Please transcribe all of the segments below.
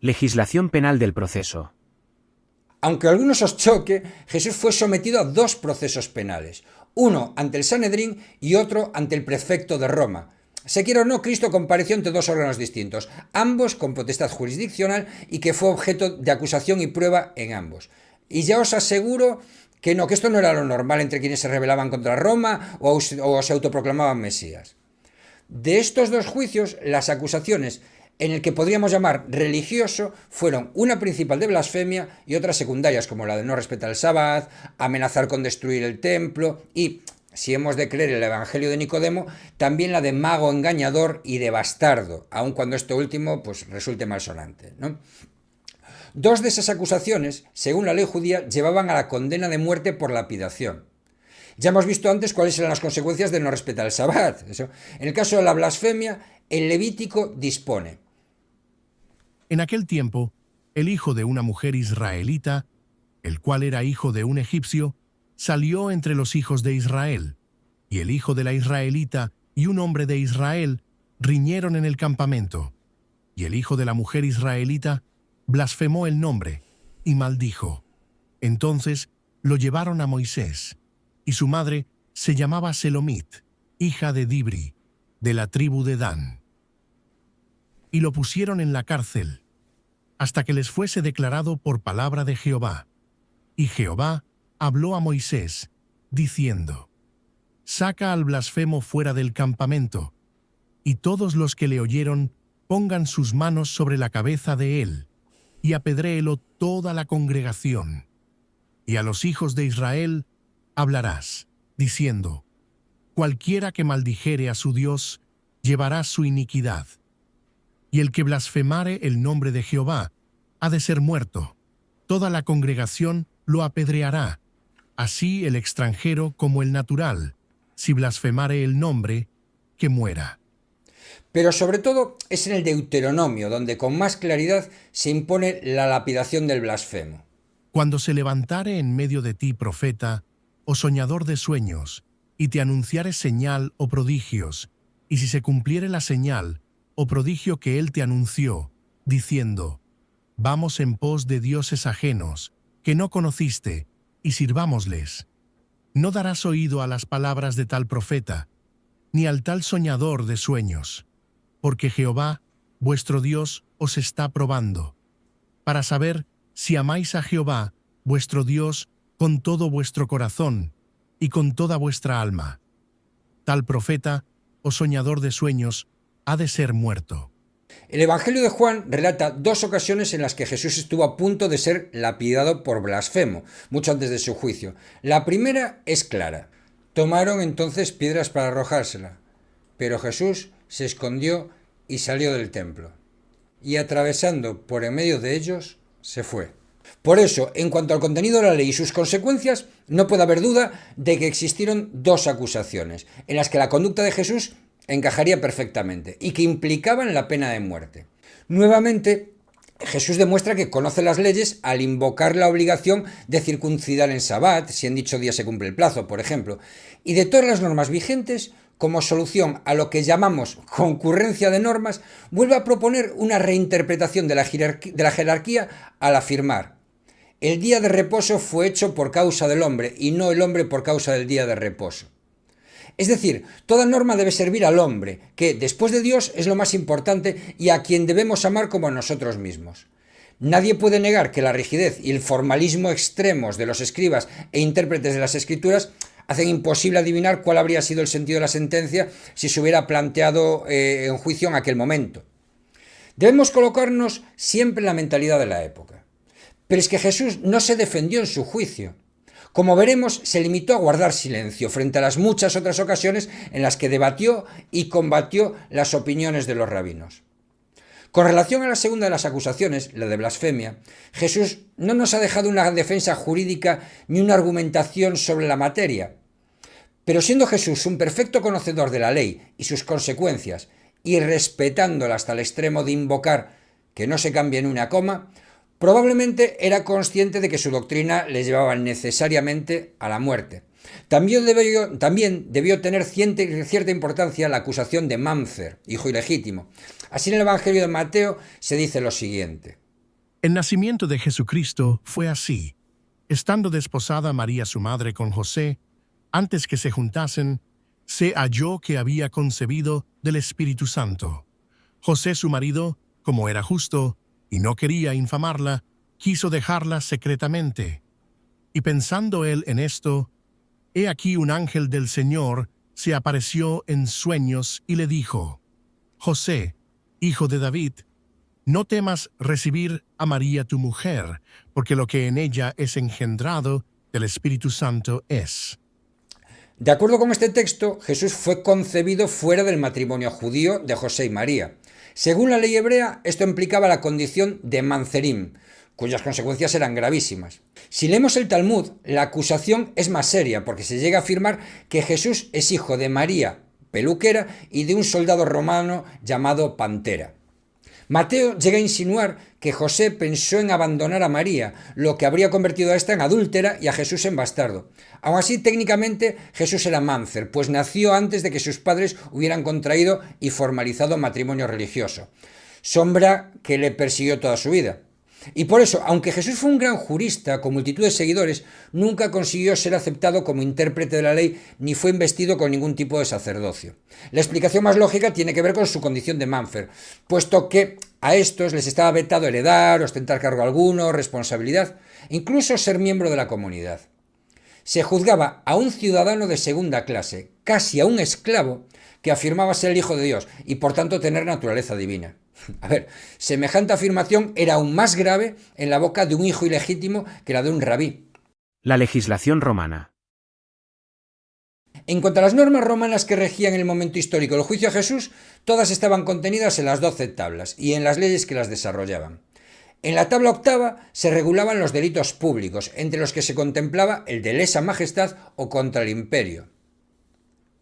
Legislación penal del proceso. Aunque a algunos os choque, Jesús fue sometido a dos procesos penales, uno ante el Sanedrín y otro ante el prefecto de Roma. Se quiera o no, Cristo compareció ante dos órganos distintos, ambos con potestad jurisdiccional y que fue objeto de acusación y prueba en ambos. Y ya os aseguro que no, que esto no era lo normal entre quienes se rebelaban contra Roma o se autoproclamaban mesías. De estos dos juicios, las acusaciones en el que podríamos llamar religioso fueron una principal de blasfemia y otras secundarias como la de no respetar el sábado, amenazar con destruir el templo y, si hemos de creer el Evangelio de Nicodemo, también la de mago engañador y de bastardo, aun cuando esto último pues resulte malsonante, ¿no? Dos de esas acusaciones, según la ley judía, llevaban a la condena de muerte por lapidación. Ya hemos visto antes cuáles eran las consecuencias de no respetar el sabbat. En el caso de la blasfemia, el Levítico dispone: En aquel tiempo, el hijo de una mujer israelita, el cual era hijo de un egipcio, salió entre los hijos de Israel, y el hijo de la israelita y un hombre de Israel riñeron en el campamento, y el hijo de la mujer israelita blasfemó el nombre y maldijo. Entonces lo llevaron a Moisés, y su madre se llamaba Selomit, hija de Dibri, de la tribu de Dan. Y lo pusieron en la cárcel, hasta que les fuese declarado por palabra de Jehová. Y Jehová habló a Moisés, diciendo: Saca al blasfemo fuera del campamento, y todos los que le oyeron pongan sus manos sobre la cabeza de él, y apedréelo toda la congregación. Y a los hijos de Israel hablarás, diciendo: Cualquiera que maldijere a su Dios, llevará su iniquidad. Y el que blasfemare el nombre de Jehová, ha de ser muerto. Toda la congregación lo apedreará, así el extranjero como el natural. Si blasfemare el nombre, que muera. Pero sobre todo es en el Deuteronomio donde con más claridad se impone la lapidación del blasfemo. Cuando se levantare en medio de ti profeta o soñador de sueños, y te anunciare señal o prodigios, y si se cumpliere la señal o prodigio que él te anunció, diciendo: Vamos en pos de dioses ajenos, que no conociste, y sirvámosles. No darás oído a las palabras de tal profeta, ni al tal soñador de sueños, porque Jehová, vuestro Dios, os está probando, para saber si amáis a Jehová, vuestro Dios, con todo vuestro corazón y con toda vuestra alma. Tal profeta o soñador de sueños ha de ser muerto. El Evangelio de Juan relata dos ocasiones en las que Jesús estuvo a punto de ser lapidado por blasfemo, mucho antes de su juicio. La primera es clara. Tomaron entonces piedras para arrojársela, pero Jesús se escondió y salió del templo, y atravesando por en medio de ellos, se fue. Por eso, en cuanto al contenido de la ley y sus consecuencias, no puede haber duda de que existieron dos acusaciones, en las que la conducta de Jesús encajaría perfectamente y que implicaban la pena de muerte. Nuevamente, Jesús demuestra que conoce las leyes al invocar la obligación de circuncidar en Sabbat, si en dicho día se cumple el plazo, por ejemplo, y de todas las normas vigentes, como solución a lo que llamamos concurrencia de normas, vuelve a proponer una reinterpretación de la jerarquía al afirmar: el día de reposo fue hecho por causa del hombre y no el hombre por causa del día de reposo. Es decir, toda norma debe servir al hombre, que después de Dios es lo más importante y a quien debemos amar como a nosotros mismos. Nadie puede negar que la rigidez y el formalismo extremos de los escribas e intérpretes de las escrituras hacen imposible adivinar cuál habría sido el sentido de la sentencia si se hubiera planteado en juicio en aquel momento. Debemos colocarnos siempre en la mentalidad de la época. Pero es que Jesús no se defendió en su juicio. Como veremos, se limitó a guardar silencio frente a las muchas otras ocasiones en las que debatió y combatió las opiniones de los rabinos. Con relación a la segunda de las acusaciones, la de blasfemia, Jesús no nos ha dejado una defensa jurídica ni una argumentación sobre la materia. Pero siendo Jesús un perfecto conocedor de la ley y sus consecuencias, y respetándola hasta el extremo de invocar que no se cambie en una coma, probablemente era consciente de que su doctrina le llevaba necesariamente a la muerte. También debió tener cierta importancia la acusación de Mánzer, hijo ilegítimo. Así en el Evangelio de Mateo se dice lo siguiente: El nacimiento de Jesucristo fue así. Estando desposada María su madre con José, antes que se juntasen, se halló que había concebido del Espíritu Santo. José su marido, como era justo, y no quería infamarla, quiso dejarla secretamente. Y pensando él en esto, he aquí un ángel del Señor se apareció en sueños y le dijo: José, hijo de David, no temas recibir a María tu mujer, porque lo que en ella es engendrado del Espíritu Santo es. De acuerdo con este texto, Jesús fue concebido fuera del matrimonio judío de José y María. Según la ley hebrea, esto implicaba la condición de manzerim, cuyas consecuencias eran gravísimas. Si leemos el Talmud, la acusación es más seria, porque se llega a afirmar que Jesús es hijo de María, peluquera, y de un soldado romano llamado Pantera. Mateo llega a insinuar que José pensó en abandonar a María, lo que habría convertido a esta en adúltera y a Jesús en bastardo. Aun así, técnicamente, Jesús era máncer, pues nació antes de que sus padres hubieran contraído y formalizado matrimonio religioso, sombra que le persiguió toda su vida. Y por eso, aunque Jesús fue un gran jurista con multitud de seguidores, nunca consiguió ser aceptado como intérprete de la ley ni fue investido con ningún tipo de sacerdocio. La explicación más lógica tiene que ver con su condición de mánfer, puesto que a estos les estaba vetado heredar, ostentar cargo alguno, responsabilidad, incluso ser miembro de la comunidad. Se juzgaba a un ciudadano de segunda clase, casi a un esclavo, que afirmaba ser el Hijo de Dios y por tanto tener naturaleza divina. A ver, semejante afirmación era aún más grave en la boca de un hijo ilegítimo que la de un rabí. La legislación romana. En cuanto a las normas romanas que regían en el momento histórico del juicio a Jesús, todas estaban contenidas en las 12 tablas y en las leyes que las desarrollaban. En la tabla octava se regulaban los delitos públicos, entre los que se contemplaba el de lesa majestad o contra el imperio.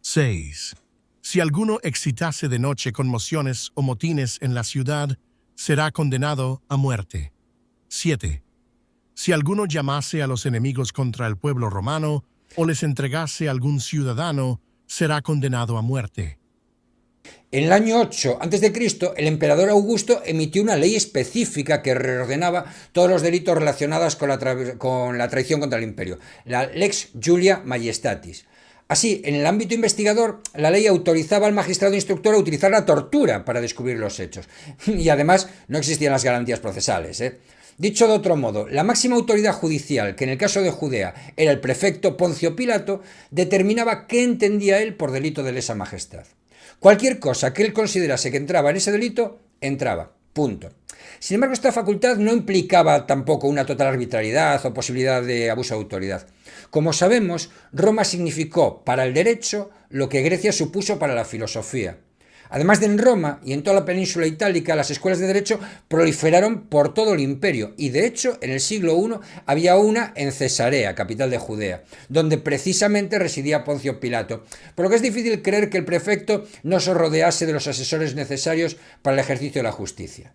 6. Si alguno excitase de noche conmociones o motines en la ciudad, será condenado a muerte. 7. Si alguno llamase a los enemigos contra el pueblo romano o les entregase a algún ciudadano, será condenado a muerte. En el año 8 a.C., el emperador Augusto emitió una ley específica que reordenaba todos los delitos relacionados con la traición contra el imperio, la Lex Julia Majestatis. Así, en el ámbito investigador, la ley autorizaba al magistrado instructor a utilizar la tortura para descubrir los hechos. Y además, no existían las garantías procesales, Dicho de otro modo, la máxima autoridad judicial, que en el caso de Judea era el prefecto Poncio Pilato, determinaba qué entendía él por delito de lesa majestad. Cualquier cosa que él considerase que entraba en ese delito, entraba. Punto. Sin embargo, esta facultad no implicaba tampoco una total arbitrariedad o posibilidad de abuso de autoridad. Como sabemos, Roma significó para el derecho lo que Grecia supuso para la filosofía. Además de en Roma y en toda la península itálica, las escuelas de derecho proliferaron por todo el imperio y de hecho en el siglo I había una en Cesarea, capital de Judea, donde precisamente residía Poncio Pilato, por lo que es difícil creer que el prefecto no se rodease de los asesores necesarios para el ejercicio de la justicia.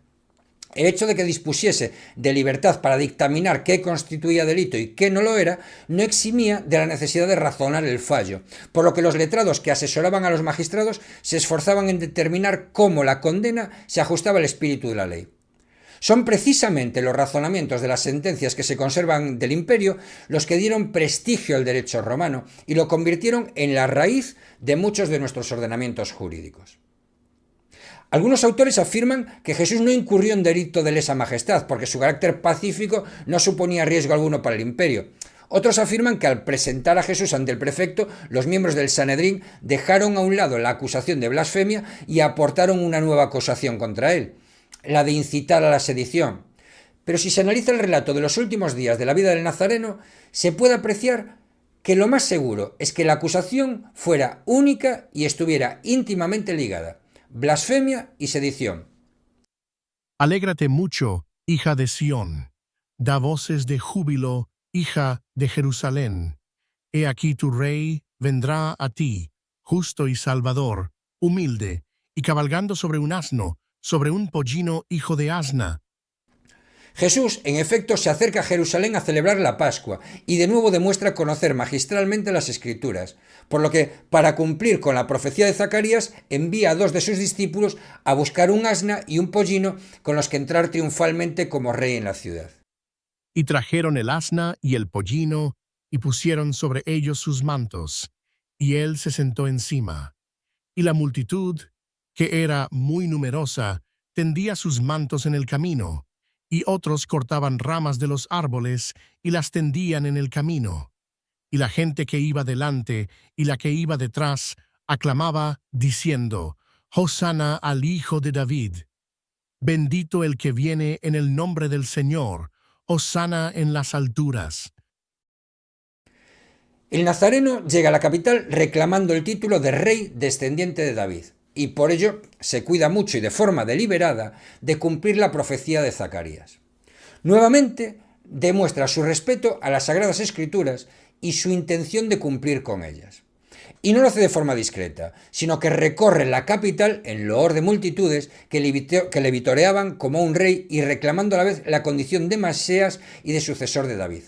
El hecho de que dispusiese de libertad para dictaminar qué constituía delito y qué no lo era, no eximía de la necesidad de razonar el fallo, por lo que los letrados que asesoraban a los magistrados se esforzaban en determinar cómo la condena se ajustaba al espíritu de la ley. Son precisamente los razonamientos de las sentencias que se conservan del imperio los que dieron prestigio al derecho romano y lo convirtieron en la raíz de muchos de nuestros ordenamientos jurídicos. Algunos autores afirman que Jesús no incurrió en delito de lesa majestad porque su carácter pacífico no suponía riesgo alguno para el imperio. Otros afirman que al presentar a Jesús ante el prefecto, los miembros del Sanedrín dejaron a un lado la acusación de blasfemia y aportaron una nueva acusación contra él, la de incitar a la sedición. Pero si se analiza el relato de los últimos días de la vida del Nazareno, se puede apreciar que lo más seguro es que la acusación fuera única y estuviera íntimamente ligada. Blasfemia y sedición. Alégrate mucho, hija de Sión. Da voces de júbilo, hija de Jerusalén. He aquí tu rey vendrá a ti, justo y salvador, humilde, y cabalgando sobre un asno, sobre un pollino hijo de asna. Jesús, en efecto, se acerca a Jerusalén a celebrar la Pascua y de nuevo demuestra conocer magistralmente las Escrituras, por lo que, para cumplir con la profecía de Zacarías, envía a 2 de sus discípulos a buscar un asna y un pollino con los que entrar triunfalmente como rey en la ciudad. Y trajeron el asna y el pollino, y pusieron sobre ellos sus mantos, y él se sentó encima. Y la multitud, que era muy numerosa, tendía sus mantos en el camino, y otros cortaban ramas de los árboles y las tendían en el camino. Y la gente que iba delante y la que iba detrás aclamaba, diciendo: Hosana al Hijo de David. Bendito el que viene en el nombre del Señor, Hosana en las alturas. El nazareno llega a la capital reclamando el título de rey descendiente de David, y por ello se cuida mucho y de forma deliberada de cumplir la profecía de Zacarías. Nuevamente demuestra su respeto a las Sagradas Escrituras y su intención de cumplir con ellas. Y no lo hace de forma discreta, sino que recorre la capital en loor de multitudes que le vitoreaban como un rey y reclamando a la vez la condición de Mesías y de sucesor de David.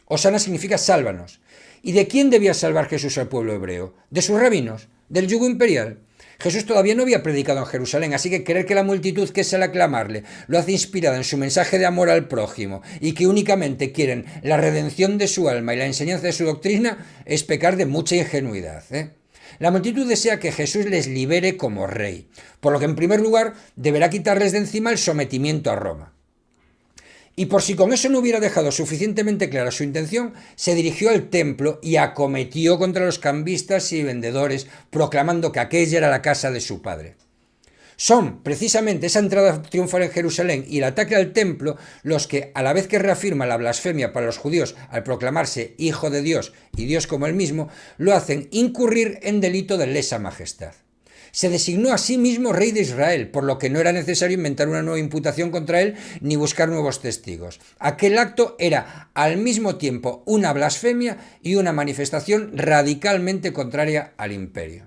Hosana significa sálvanos. ¿Y de quién debía salvar Jesús al pueblo hebreo? ¿De sus rabinos? ¿Del yugo imperial? Jesús todavía no había predicado en Jerusalén, así que creer que la multitud que sale a aclamarle lo hace inspirada en su mensaje de amor al prójimo y que únicamente quieren la redención de su alma y la enseñanza de su doctrina es pecar de mucha ingenuidad. La multitud desea que Jesús les libere como rey, por lo que en primer lugar deberá quitarles de encima el sometimiento a Roma. Y por si con eso no hubiera dejado suficientemente clara su intención, se dirigió al templo y acometió contra los cambistas y vendedores, proclamando que aquella era la casa de su padre. Son precisamente esa entrada triunfal en Jerusalén y el ataque al templo los que, a la vez que reafirma la blasfemia para los judíos al proclamarse Hijo de Dios y Dios como él mismo, lo hacen incurrir en delito de lesa majestad. Se designó a sí mismo rey de Israel, por lo que no era necesario inventar una nueva imputación contra él ni buscar nuevos testigos. Aquel acto era al mismo tiempo una blasfemia y una manifestación radicalmente contraria al imperio.